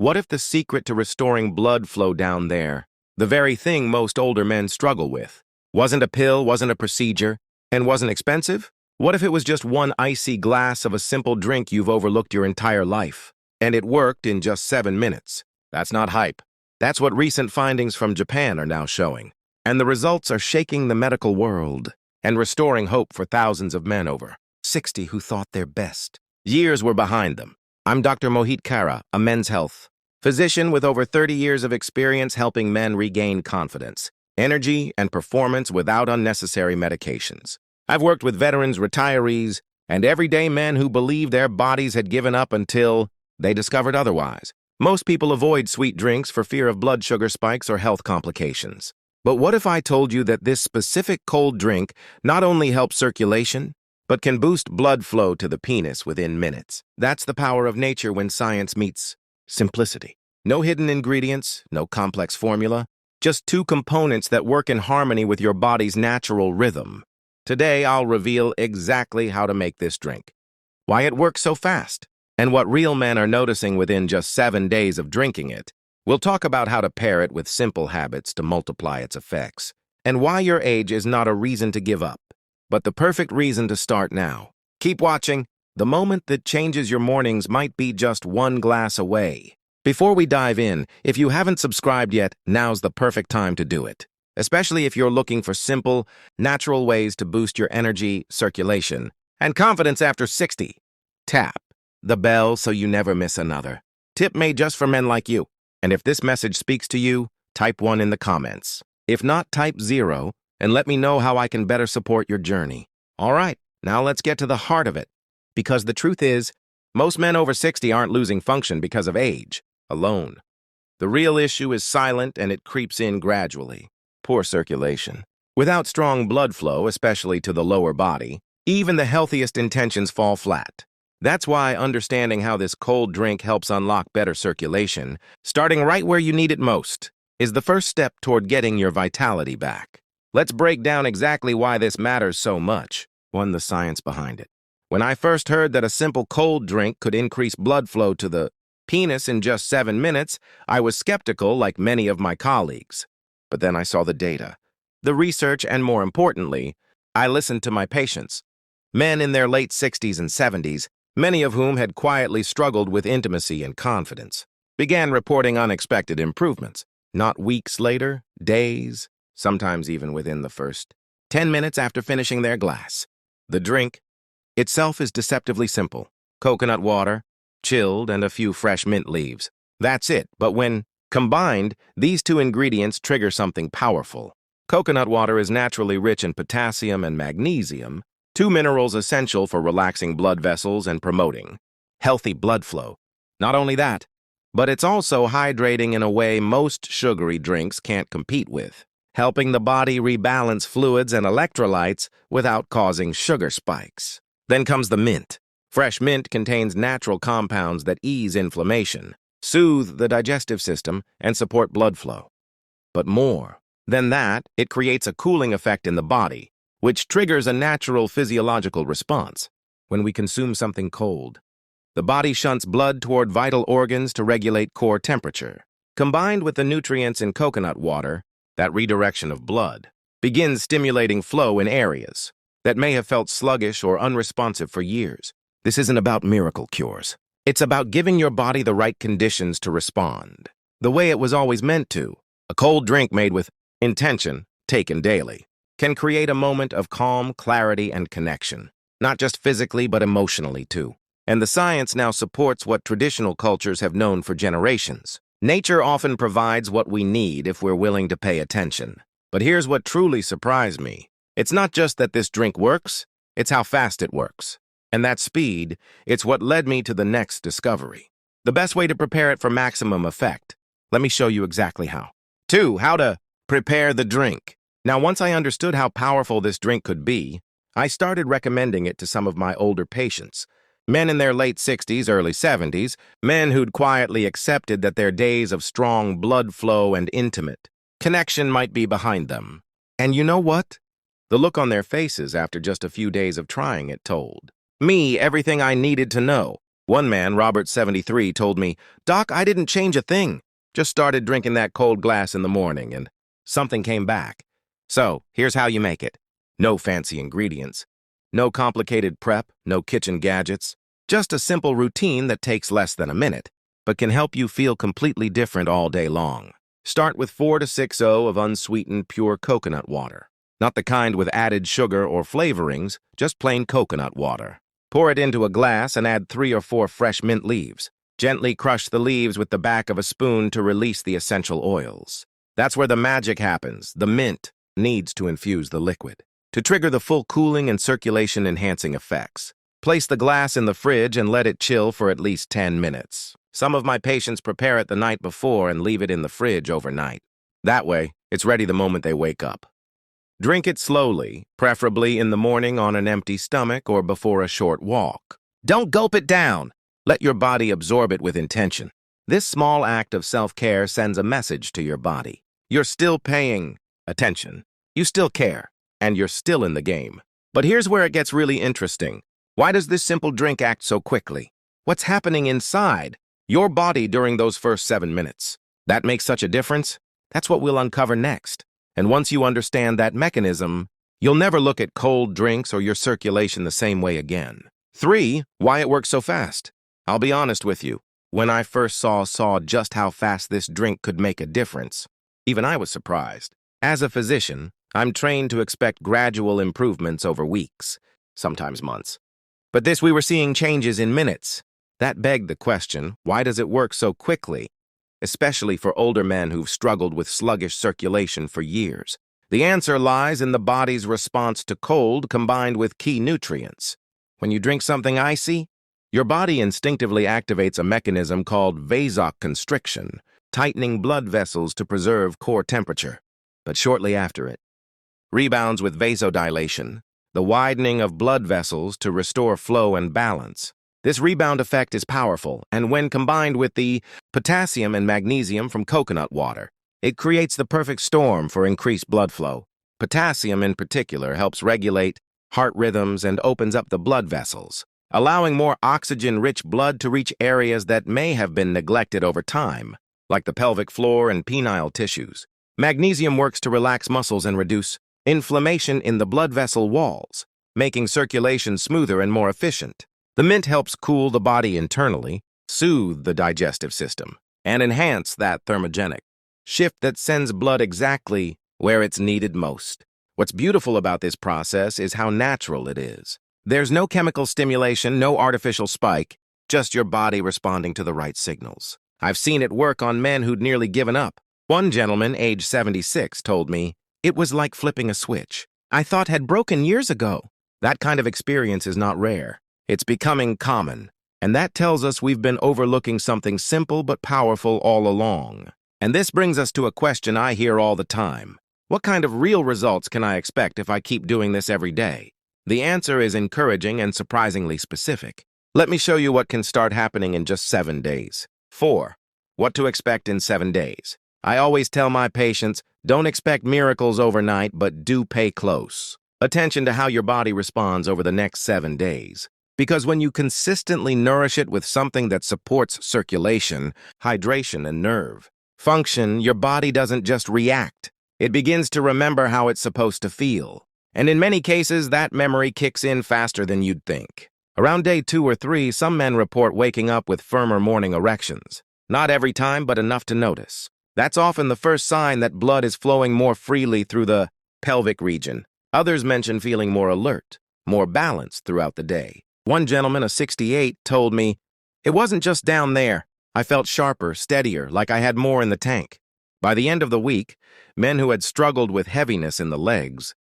What if the secret to restoring blood flow down there, the very thing most older men struggle with, wasn't a pill, wasn't a procedure, and wasn't expensive? What if it was just one icy glass of a simple drink you've overlooked your entire life, and it worked in just 7 minutes? That's not hype. That's what recent findings from Japan are now showing. And the results are shaking the medical world and restoring hope for thousands of men over 60 who thought their best. Years were behind them. I'm Dr. Khera, a men's health physician with over 30 years of experience helping men regain confidence, energy, and performance without unnecessary medications. I've worked with veterans, retirees, and everyday men who believed their bodies had given up until they discovered otherwise. Most people avoid sweet drinks for fear of blood sugar spikes or health complications. But what if I told you that this specific cold drink not only helps circulation, but can boost blood flow to the penis within minutes? That's the power of nature when science meets simplicity. No hidden ingredients, no complex formula, just two components that work in harmony with your body's natural rhythm. Today, I'll reveal exactly how to make this drink, why it works so fast, and what real men are noticing within just 7 days of drinking it. We'll talk about how to pair it with simple habits to multiply its effects, and why your age is not a reason to give up, but the perfect reason to start now. Keep watching. The moment that changes your mornings might be just one glass away. Before we dive in, if you haven't subscribed yet, now's the perfect time to do it. Especially if you're looking for simple, natural ways to boost your energy, circulation, and confidence after 60. Tap the bell so you never miss another. Tip made just for men like you. And if this message speaks to you, type 1 in the comments. If not, type 0 and let me know how I can better support your journey. All right, now let's get to the heart of it. Because the truth is, most men over 60 aren't losing function because of age alone. The real issue is silent and it creeps in gradually. Poor circulation. Without strong blood flow, especially to the lower body, even the healthiest intentions fall flat. That's why understanding how this cold drink helps unlock better circulation, starting right where you need it most, is the first step toward getting your vitality back. Let's break down exactly why this matters so much. 1. The science behind it. When I first heard that a simple cold drink could increase blood flow to the penis in just 7 minutes, I was skeptical like many of my colleagues. But then I saw the data, the research, and more importantly, I listened to my patients. Men in their late 60s and 70s, many of whom had quietly struggled with intimacy and confidence, began reporting unexpected improvements. Not weeks later, days, sometimes even within the first 10 minutes after finishing their glass. The drink itself is deceptively simple. Coconut water, chilled, and a few fresh mint leaves. That's it. But when combined, these two ingredients trigger something powerful. Coconut water is naturally rich in potassium and magnesium, two minerals essential for relaxing blood vessels and promoting healthy blood flow. Not only that, but it's also hydrating in a way most sugary drinks can't compete with, helping the body rebalance fluids and electrolytes without causing sugar spikes. Then comes the mint. Fresh mint contains natural compounds that ease inflammation, soothe the digestive system, and support blood flow. But more than that, it creates a cooling effect in the body, which triggers a natural physiological response. When we consume something cold, the body shunts blood toward vital organs to regulate core temperature. Combined with the nutrients in coconut water, that redirection of blood begins stimulating flow in areas that may have felt sluggish or unresponsive for years. This isn't about miracle cures. It's about giving your body the right conditions to respond, the way it was always meant to. A cold drink made with intention, taken daily, can create a moment of calm, clarity, and connection, not just physically but emotionally too. And the science now supports what traditional cultures have known for generations. Nature often provides what we need if we're willing to pay attention. But here's what truly surprised me. It's not just that this drink works, it's how fast it works. And that speed, it's what led me to the next discovery. The best way to prepare it for maximum effect. Let me show you exactly how. 2. How to prepare the drink. Now, once I understood how powerful this drink could be, I started recommending it to some of my older patients. Men in their late 60s, early 70s, men who'd quietly accepted that their days of strong blood flow and intimate connection might be behind them. And you know what? The look on their faces after just a few days of trying it told me everything I needed to know. One man, Robert 73, told me, "Doc, I didn't change a thing. Just started drinking that cold glass in the morning and something came back." So, here's how you make it. No fancy ingredients. No complicated prep, no kitchen gadgets. Just a simple routine that takes less than a minute, but can help you feel completely different all day long. Start with 4 to 6 of unsweetened pure coconut water. Not the kind with added sugar or flavorings, just plain coconut water. Pour it into a glass and add 3 or 4 fresh mint leaves. Gently crush the leaves with the back of a spoon to release the essential oils. That's where the magic happens. The mint needs to infuse the liquid to trigger the full cooling and circulation-enhancing effects. Place the glass in the fridge and let it chill for at least 10 minutes. Some of my patients prepare it the night before and leave it in the fridge overnight. That way, it's ready the moment they wake up. Drink it slowly, preferably in the morning on an empty stomach or before a short walk. Don't gulp it down. Let your body absorb it with intention. This small act of self-care sends a message to your body. You're still paying attention. You still care, and you're still in the game. But here's where it gets really interesting. Why does this simple drink act so quickly? What's happening inside your body during those first 7 minutes? That makes such a difference? That's what we'll uncover next. And once you understand that mechanism, you'll never look at cold drinks or your circulation the same way again. 3, why it works so fast. I'll be honest with you. When I first saw just how fast this drink could make a difference, even I was surprised. As a physician, I'm trained to expect gradual improvements over weeks, sometimes months. But we were seeing changes in minutes. That begged the question, why does it work so quickly? Especially for older men who've struggled with sluggish circulation for years. The answer lies in the body's response to cold combined with key nutrients. When you drink something icy, your body instinctively activates a mechanism called vasoconstriction, tightening blood vessels to preserve core temperature. But shortly after it, rebounds with vasodilation, the widening of blood vessels to restore flow and balance. This rebound effect is powerful, and when combined with the potassium and magnesium from coconut water, it creates the perfect storm for increased blood flow. Potassium, in particular, helps regulate heart rhythms and opens up the blood vessels, allowing more oxygen-rich blood to reach areas that may have been neglected over time, like the pelvic floor and penile tissues. Magnesium works to relax muscles and reduce inflammation in the blood vessel walls, making circulation smoother and more efficient. The mint helps cool the body internally, soothe the digestive system, and enhance that thermogenic shift that sends blood exactly where it's needed most. What's beautiful about this process is how natural it is. There's no chemical stimulation, no artificial spike, just your body responding to the right signals. I've seen it work on men who'd nearly given up. One gentleman, age 76, told me, "It was like flipping a switch I thought had broken years ago." That kind of experience is not rare. It's becoming common, and that tells us we've been overlooking something simple but powerful all along. And this brings us to a question I hear all the time. What kind of real results can I expect if I keep doing this every day? The answer is encouraging and surprisingly specific. Let me show you what can start happening in just 7 days. 4. What to expect in 7 days. I always tell my patients, don't expect miracles overnight, but do pay close attention to how your body responds over the next 7 days. Because when you consistently nourish it with something that supports circulation, hydration, and nerve function, your body doesn't just react. It begins to remember how it's supposed to feel. And in many cases, that memory kicks in faster than you'd think. Around day 2 or 3, some men report waking up with firmer morning erections. Not every time, but enough to notice. That's often the first sign that blood is flowing more freely through the pelvic region. Others mention feeling more alert, more balanced throughout the day. One gentleman, a 68, told me, "It wasn't just down there. I felt sharper, steadier, like I had more in the tank." By the end of the week, men who had struggled with heaviness in the legs,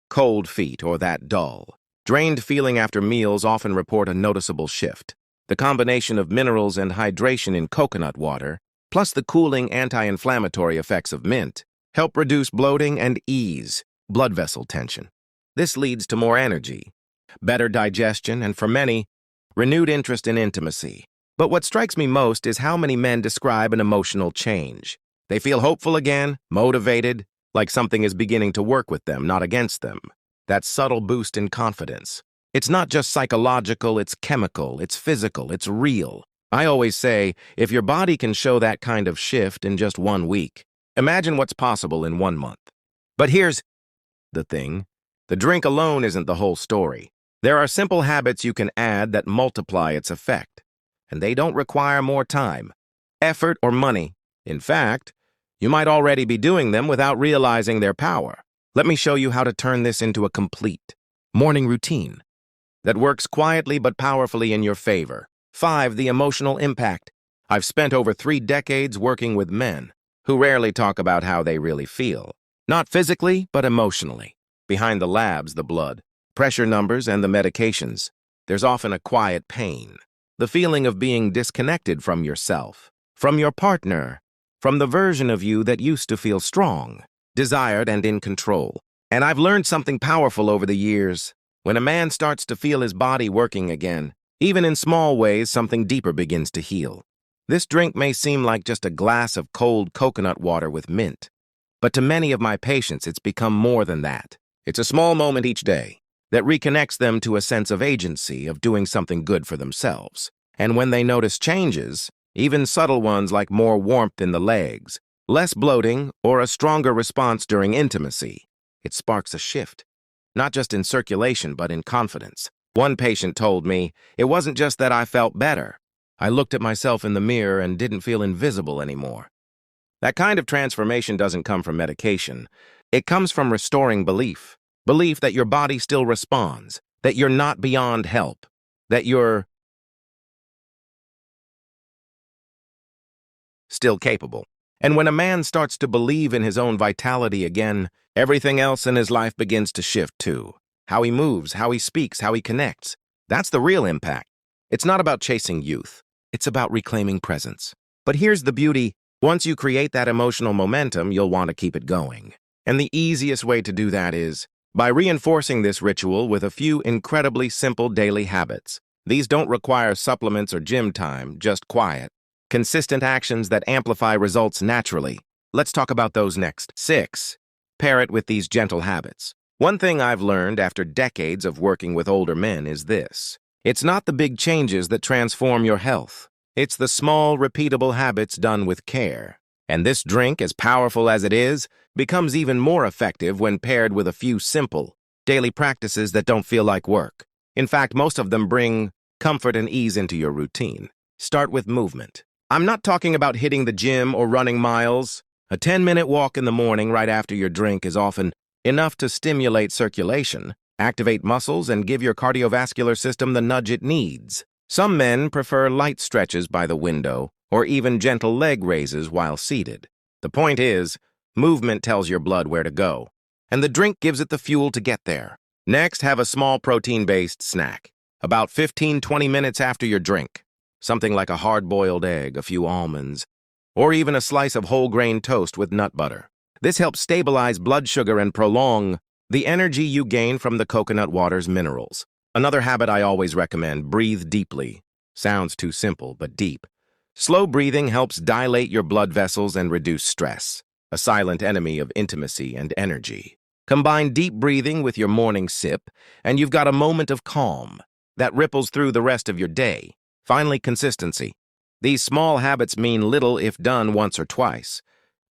cold feet, or that dull, drained feeling after meals often report a noticeable shift. The combination of minerals and hydration in coconut water, plus the cooling anti-inflammatory effects of mint, help reduce bloating and ease blood vessel tension. This leads to more energy, better digestion, and for many, renewed interest in intimacy. But what strikes me most is how many men describe an emotional change. They feel hopeful again, motivated, like something is beginning to work with them, not against them. That subtle boost in confidence. It's not just psychological, it's chemical, it's physical, it's real. I always say, if your body can show that kind of shift in just 1 week, imagine what's possible in 1 month. But here's the thing. The drink alone isn't the whole story. There are simple habits you can add that multiply its effect. And they don't require more time, effort, or money. In fact, you might already be doing them without realizing their power. Let me show you how to turn this into a complete morning routine that works quietly but powerfully in your favor. 5. The emotional impact. I've spent over 3 decades working with men who rarely talk about how they really feel. Not physically, but emotionally. Behind the labs, the blood, pressure numbers, and the medications, there's often a quiet pain. The feeling of being disconnected from yourself, from your partner, from the version of you that used to feel strong, desired, and in control. And I've learned something powerful over the years. When a man starts to feel his body working again, even in small ways, something deeper begins to heal. This drink may seem like just a glass of cold coconut water with mint, but to many of my patients, it's become more than that. It's a small moment each day that reconnects them to a sense of agency, of doing something good for themselves. And when they notice changes, even subtle ones like more warmth in the legs, less bloating, or a stronger response during intimacy, it sparks a shift, not just in circulation, but in confidence. One patient told me, it wasn't just that I felt better. I looked at myself in the mirror and didn't feel invisible anymore. That kind of transformation doesn't come from medication. It comes from restoring belief. Belief that your body still responds, that you're not beyond help, that you're still capable. And when a man starts to believe in his own vitality again, everything else in his life begins to shift too. How he moves, how he speaks, how he connects. That's the real impact. It's not about chasing youth. It's about reclaiming presence. But here's the beauty. Once you create that emotional momentum, you'll want to keep it going. And the easiest way to do that is by reinforcing this ritual with a few incredibly simple daily habits. These don't require supplements or gym time, just quiet, consistent actions that amplify results naturally. Let's talk about those next. 6. Pair it with these gentle habits. One thing I've learned after decades of working with older men is this. It's not the big changes that transform your health. It's the small, repeatable habits done with care. And this drink, as powerful as it is, becomes even more effective when paired with a few simple, daily practices that don't feel like work. In fact, most of them bring comfort and ease into your routine. Start with movement. I'm not talking about hitting the gym or running miles. A 10-minute walk in the morning right after your drink is often enough to stimulate circulation, activate muscles, and give your cardiovascular system the nudge it needs. Some men prefer light stretches by the window or even gentle leg raises while seated. The point is, movement tells your blood where to go, and the drink gives it the fuel to get there. Next, have a small protein-based snack, about 15-20 minutes after your drink. Something like a hard-boiled egg, a few almonds, or even a slice of whole-grain toast with nut butter. This helps stabilize blood sugar and prolong the energy you gain from the coconut water's minerals. Another habit I always recommend, breathe deeply. Sounds too simple, but deep. Slow breathing helps dilate your blood vessels and reduce stress, a silent enemy of intimacy and energy. Combine deep breathing with your morning sip, and you've got a moment of calm that ripples through the rest of your day. Finally, consistency. These small habits mean little if done once or twice,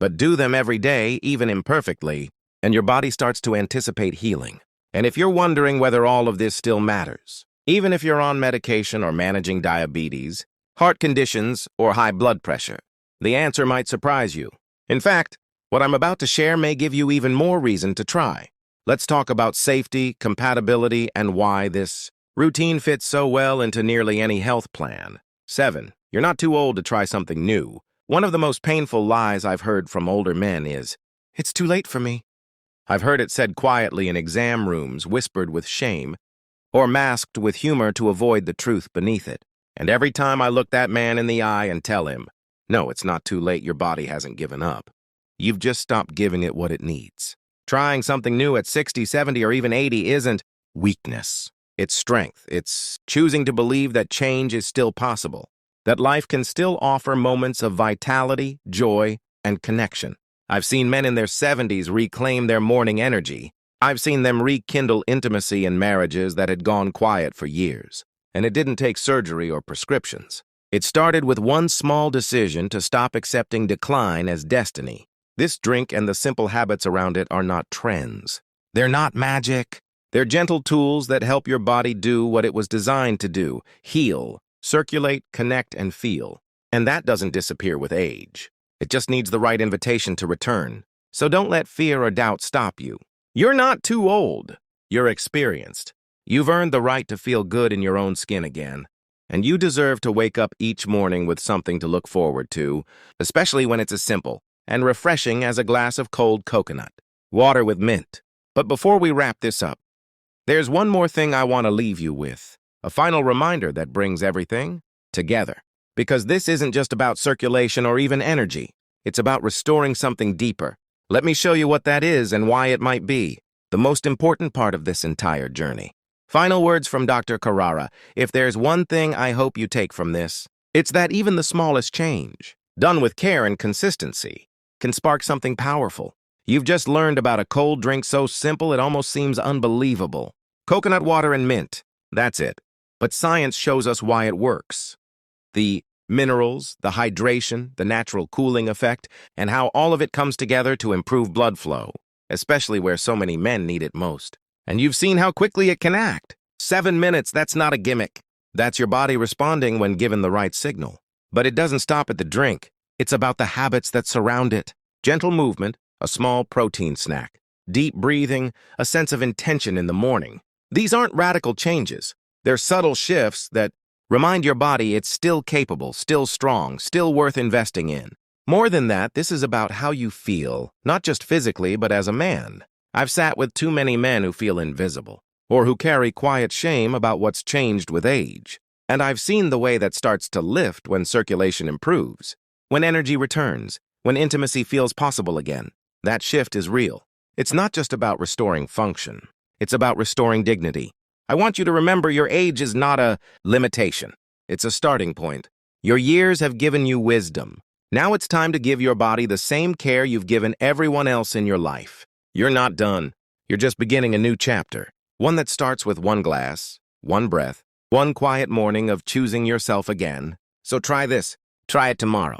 but do them every day, even imperfectly, and your body starts to anticipate healing. And if you're wondering whether all of this still matters, even if you're on medication or managing diabetes, heart conditions, or high blood pressure, the answer might surprise you. In fact, what I'm about to share may give you even more reason to try. Let's talk about safety, compatibility, and why this routine fits so well into nearly any health plan. 7. You're not too old to try something new. One of the most painful lies I've heard from older men is, "It's too late for me." I've heard it said quietly in exam rooms, whispered with shame, or masked with humor to avoid the truth beneath it. And every time I look that man in the eye and tell him, no, it's not too late, your body hasn't given up. You've just stopped giving it what it needs. Trying something new at 60, 70, or even 80 isn't weakness. It's strength. It's choosing to believe that change is still possible, that life can still offer moments of vitality, joy, and connection. I've seen men in their 70s reclaim their morning energy, I've seen them rekindle intimacy in marriages that had gone quiet for years. And it didn't take surgery or prescriptions. It started with one small decision to stop accepting decline as destiny. This drink and the simple habits around it are not trends. They're not magic. They're gentle tools that help your body do what it was designed to do: heal, circulate, connect, and feel. And that doesn't disappear with age. It just needs the right invitation to return. So don't let fear or doubt stop you. You're not too old. You're experienced. You've earned the right to feel good in your own skin again. And you deserve to wake up each morning with something to look forward to, especially when it's as simple and refreshing as a glass of cold coconut water with mint. But before we wrap this up, there's one more thing I want to leave you with, a final reminder that brings everything together. Because this isn't just about circulation or even energy. It's about restoring something deeper. Let me show you what that is and why it might be the most important part of this entire journey. Final words from Dr. Khera. If there's one thing I hope you take from this, it's that even the smallest change, done with care and consistency, can spark something powerful. You've just learned about a cold drink so simple it almost seems unbelievable. Coconut water and mint. That's it. But science shows us why it works. The minerals, the hydration, the natural cooling effect, and how all of it comes together to improve blood flow, especially where so many men need it most. And you've seen how quickly it can act. 7 minutes, that's not a gimmick. That's your body responding when given the right signal. But it doesn't stop at the drink. It's about the habits that surround it. Gentle movement, a small protein snack, deep breathing, a sense of intention in the morning. These aren't radical changes. They're subtle shifts that remind your body it's still capable, still strong, still worth investing in. More than that, this is about how you feel, not just physically, but as a man. I've sat with too many men who feel invisible, or who carry quiet shame about what's changed with age. And I've seen the way that starts to lift when circulation improves, when energy returns, when intimacy feels possible again. That shift is real. It's not just about restoring function. It's about restoring dignity. I want you to remember your age is not a limitation. It's a starting point. Your years have given you wisdom. Now it's time to give your body the same care you've given everyone else in your life. You're not done. You're just beginning a new chapter. One that starts with one glass, one breath, one quiet morning of choosing yourself again. So try this. Try it tomorrow.